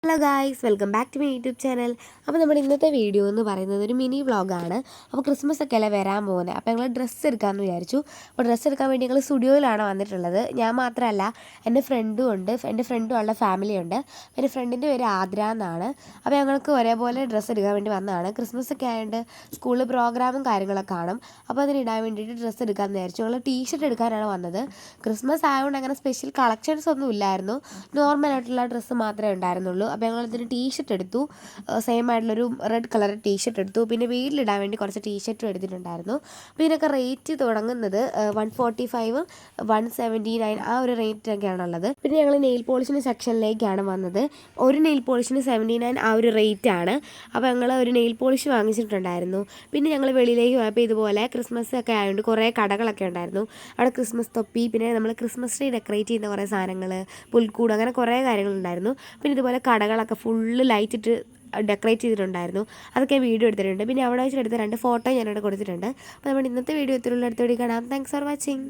Hello guys, welcome back to my YouTube channel. അപ്പോൾ നമ്മുടെ ഇന്നത്തെ വീഡിയോ എന്ന് പറയുന്നത് ഒരു മിനി വ്ളോഗാണ്. അപ്പോൾ ക്രിസ്മസ് ഒക്കെ അല്ലേ വരാൻ പോകുന്നത്. അപ്പോൾ ഞങ്ങൾ ഡ്രസ്സ് എടുക്കാമെന്ന് വിചാരിച്ചു. അപ്പോൾ ഡ്രസ്സ് എടുക്കാൻ വേണ്ടി ഞങ്ങൾ സ്റ്റുഡിയോയിലാണ് വന്നിട്ടുള്ളത്. ഞാൻ മാത്രമല്ല, എൻ്റെ ഫ്രണ്ടും ഉണ്ട്. എൻ്റെ ഫ്രണ്ടും ഉള്ള ഫാമിലിയുണ്ട്. എൻ്റെ ഫ്രണ്ടിൻ്റെ പേര് ആദ്ര എന്നാണ്. അപ്പോൾ ഞങ്ങൾക്ക് ഒരേപോലെ ഡ്രസ്സ് എടുക്കാൻ വേണ്ടി വന്നതാണ്. ക്രിസ്മസ് ഒക്കെ ആയതുകൊണ്ട് സ്കൂളിൽ പ്രോഗ്രാമും കാര്യങ്ങളൊക്കെ കാണും. അപ്പോൾ അതിനിടാൻ വേണ്ടിയിട്ട് ഡ്രസ്സ് എടുക്കാമെന്ന് വിചാരിച്ചു. ഞങ്ങൾ ടീഷർട്ട് എടുക്കാനാണ് വന്നത്. ക്രിസ്മസ് ആയതുകൊണ്ട് അങ്ങനെ സ്പെഷ്യൽ കളക്ഷൻസ് ഒന്നും ഇല്ലായിരുന്നു. നോർമലായിട്ടുള്ള ഡ്രസ്സ് മാത്രമേ ഉണ്ടായിരുന്നുള്ളൂ. അപ്പോൾ ഞങ്ങളിതിന് ടീഷർട്ട് എടുത്തു. സെയിം ആയിട്ടുള്ളൊരു റെഡ് കളർ ടീഷർട്ട് എടുത്തു. പിന്നെ വീട്ടിലിടാൻ വേണ്ടി കുറച്ച് ടീഷർട്ടും എടുത്തിട്ടുണ്ടായിരുന്നു. അപ്പോൾ ഇതിനൊക്കെ റേറ്റ് തുടങ്ങുന്നത് 145 179 ആ ഒരു റേറ്റൊക്കെയാണുള്ളത്. പിന്നെ ഞങ്ങൾ നെയിൽ പോളിഷിൻ്റെ സെക്ഷനിലേക്കാണ് വന്നത്. ഒരു നെയിൽ പോളിഷിന് 79 ആ ഒരു റേറ്റ് ആണ്. അപ്പോൾ ഞങ്ങൾ ഒരു നെയിൽ പോളിഷ് വാങ്ങിച്ചിട്ടുണ്ടായിരുന്നു. പിന്നെ ഞങ്ങൾ വെളിയിലേക്ക് പോയപ്പോൾ ഇതുപോലെ ക്രിസ്മസ് ഒക്കെ ആയതുകൊണ്ട് കുറേ കടകളൊക്കെ ഉണ്ടായിരുന്നു. അവിടെ ക്രിസ്മസ് തൊപ്പി, പിന്നെ നമ്മൾ ക്രിസ്മസ് ട്രീ ഡെക്കറേറ്റ് ചെയ്യുന്ന കുറേ സാധനങ്ങൾ, പുൽക്കൂട്, അങ്ങനെ കുറേ കാര്യങ്ങളുണ്ടായിരുന്നു. പിന്നെ ഇതുപോലെ കടകളൊക്കെ ഫുള്ള് ലൈറ്റ് ഇട്ട് ഡെക്കറേറ്റ് ചെയ്തിട്ടുണ്ടായിരുന്നു. അതൊക്കെ വീഡിയോ എടുത്തിട്ടുണ്ട്. പിന്നെ അവിടെ വെച്ചിട്ട് എടുത്ത 2 ഫോട്ടോ ഞാനിവിടെ കൊടുത്തിട്ടുണ്ട്. അപ്പോൾ നമ്മുടെ ഇന്നത്തെ വീഡിയോ എത്തിയുള്ള അടുത്തോടെ കാണാം. Thanks for watching.